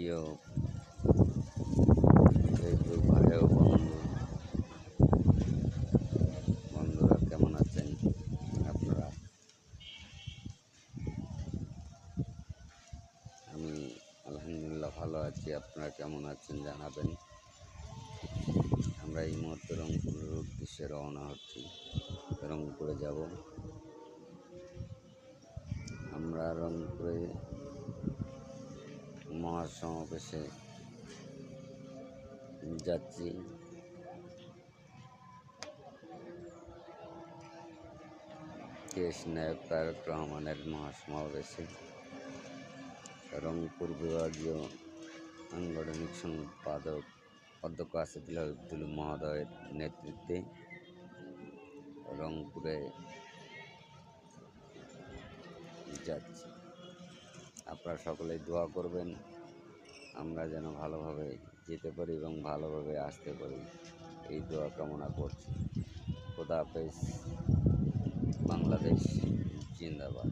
প্রিয় ফেসবুক ভাই ও বন্ধুরা কেমন আছেন আপনারা? আমি আলহামদুলিল্লাহ ভালো আছি। আপনারা কেমন আছেন জানাবেন। আমরা এই মুহূর্তে রংপুরের উদ্দেশ্যে রওনা হচ্ছি। রংপুরে যাব। আমরা রংপুরে মহাসমাবেশে যাচ্ছি। দেশ নায়ক তারেক রহমানের মহাসমাবেশে রংপুর বিভাগীয় সাংগঠনিক সম্পাদক অধ্যক্ষ আসাদুল্লাহ আব্দুল মহোদয়ের নেতৃত্বে রংপুরে যাচ্ছি। আপনারা সকলেই দোয়া করবেন আমরা যেন ভালোভাবে যেতে পারি এবং ভালোভাবে আসতে পারি, এই দোয়া কামনা করছি। খোদা হাফেজ। বাংলাদেশ জিন্দাবাদ।